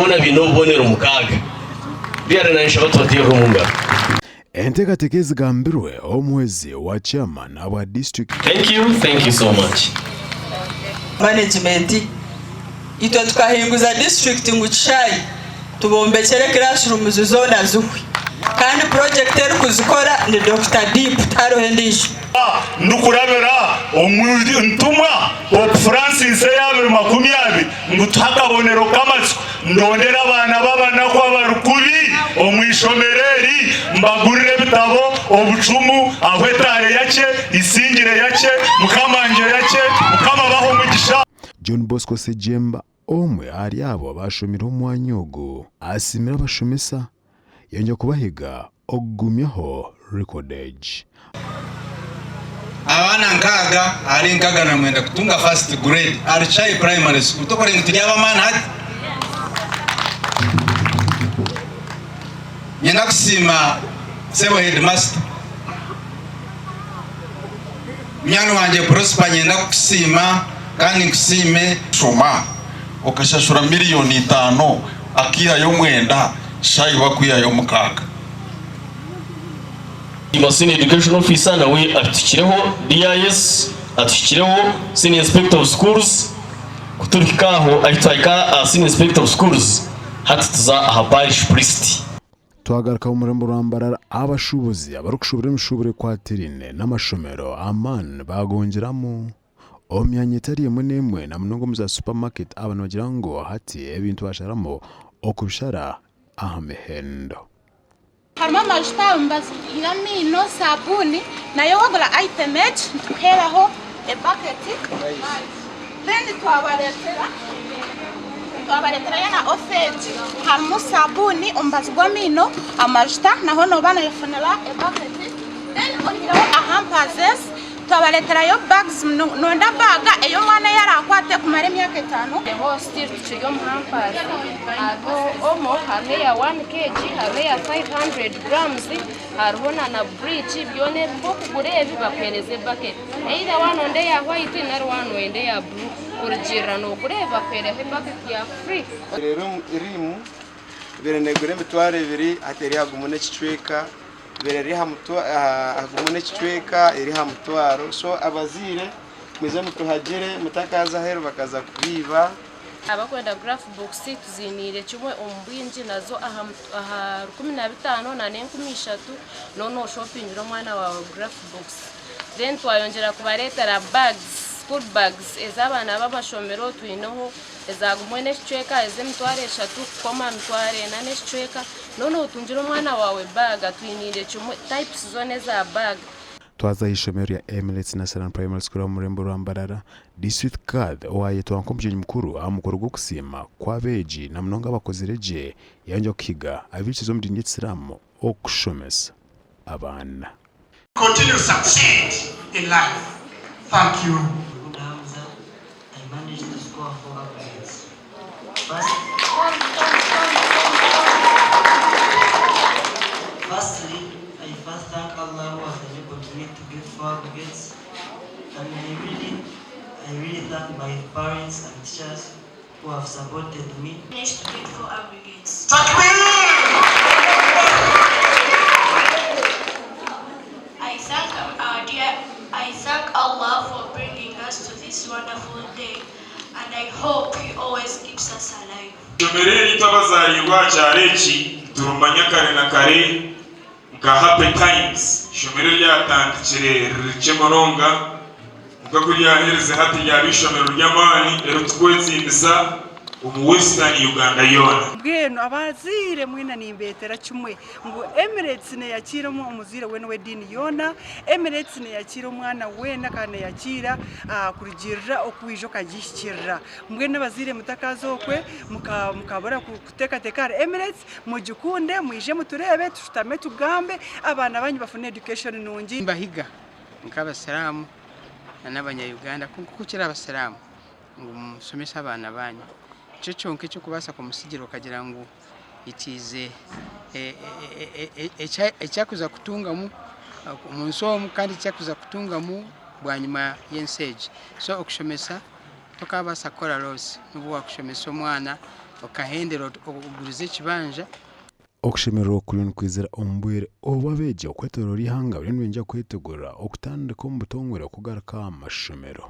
byona binobonera umukaga byarananisha batwatiye rumunga enteekateeka ezigambirwe omwezi wa chairman aba district. Thank you so much. Management itwe tukahinguza district ngucyayi tubombekere classroom zona zuhwi kandi project eri kuzikora ni Dr. Deep tarohendisha nukurabera ntumwa Pope Francis yabe makumyabi ngutakabonero kamatso ndondera abana babana kwa barukubi omwishomereri mbagurire bitabo obucumu ahwetare yace isingire yace mukamanje yace mukamabaho mugisha. John Bosco Sejemba omwe ari abo bashomira omwanya ogwo asimira abashomesa yongera kubahiga ogumyaho recordage. Abana nkaga ari nkaga na mwenda kutunga first grade ari chai primary school tokore ntiyaba man hati nyenda kusima sebo headmaster myano wanje Prosper nyenda kusima kandi kusime shoma okashashura miliyoni 5 akiya yo mwenda shayi bakwiya yo mukaga. Senior Education Officer nawe atukireho DIS atukireho Senior Inspector of Schools kuturikaho ahitwaika Senior Inspector of Schools hatuza habarish priest. Twagaruka umurembo rambarara abashubuzi abarukushubire mishubure kwa terine n'amashomero aman bagongeramo omyanya itari nemwe na mnogo muza supermarket abantu bagira ngo hati ebintu basharamo okubishara ahamehendo. Harma majuta mbaziramo sabuni nayo wagura item tuheraho e bucket then twabaletera yana offense harmo sabuni umbazigwamino amajuta naho no bana yafunela e bucket then ongeraho ahampazes twabaletera yo bags nonda baga eyo mwana yarakwate kumara imyaka 5 eho still tuyo mpampaza ado omo hamwe ya 1 kg hamwe ya 500 grams hariho na bridge byone bwo kugure ebi bapereze bucket either one onde ya white na one onde ya blue kurgira no kure bapereze bucket ya free. Rero irimu berenegure mitware biri ateri hagumune kicweka bereri hamutwa agumune kicweka iri hamutwaro so abazire mwize mutuhagere mutakaza hero bakaza kubiba abakwenda graph box tuzinire kimwe ombwinji nazo aha 15 na 13 no shopping ro mwana wa graph box then twayongera kubaretera bags school bags ezabana babashomero twinoho ezagumwe n'ekicweka ezemtware 3 koma mtware na n'ekicweka nono utunjira umwana wawe bag twinire kimwe types zone za bag. Twaza ishomero ya Emirates National Primary School murembo rambarara district card owaye twankomje mukuru amukoro gwo kusima kwa beji na mnonga bakozireje yanje kiga abikizo mu dini Islam okushomesa abana. Continue succeed in life. Thank you. I managed to score 4 grades. Firstly, I first thank Allah who has enabled me to get 4 grades, and I really thank my parents and teachers who have supported me. I managed to get 4 aggregates. I thank Allah for bringing us to this wonderful day, and I hope He always keeps us alive. Tumereni tabazayirwa cyareki turumanya kare na kare ka happy times shomero ryatandikire ricemoronga ukakuriya hereze hati ya bishomero ry'amani ero twetsimisa umu Western Uganda yona bweno abazire mwina nimbetera kimwe ngo Emirates ne yakiramo umuzire we dini yona Emirates ne yakira umwana wena kana yakira kurigirira okwijo kagishikirira mbwe n'abazire mutakazokwe mukabora kuteka tekara Emirates mugikunde mwije muturebe tushitame tugambe abana banyu bafune education nungi mbahiga nk'abasiramu n'abanya Uganda kuko kira abasiramu ngo musomesha abana banyu cyo cyo kubasa kumusigiro kagira ngo itize ecyakuza kutunga mu munsomu kandi cyakuza kutunga mu bwanyuma yenseje so okushomesa tokabasa kora rose nubu wakushomesa omwana okahendera okuguriza ekibanja okushemerera okuloni kwizera ombwire oba beje okwetorora ihanga biri nibinja kwetegura okutandika omu butongore okugaruka amashomero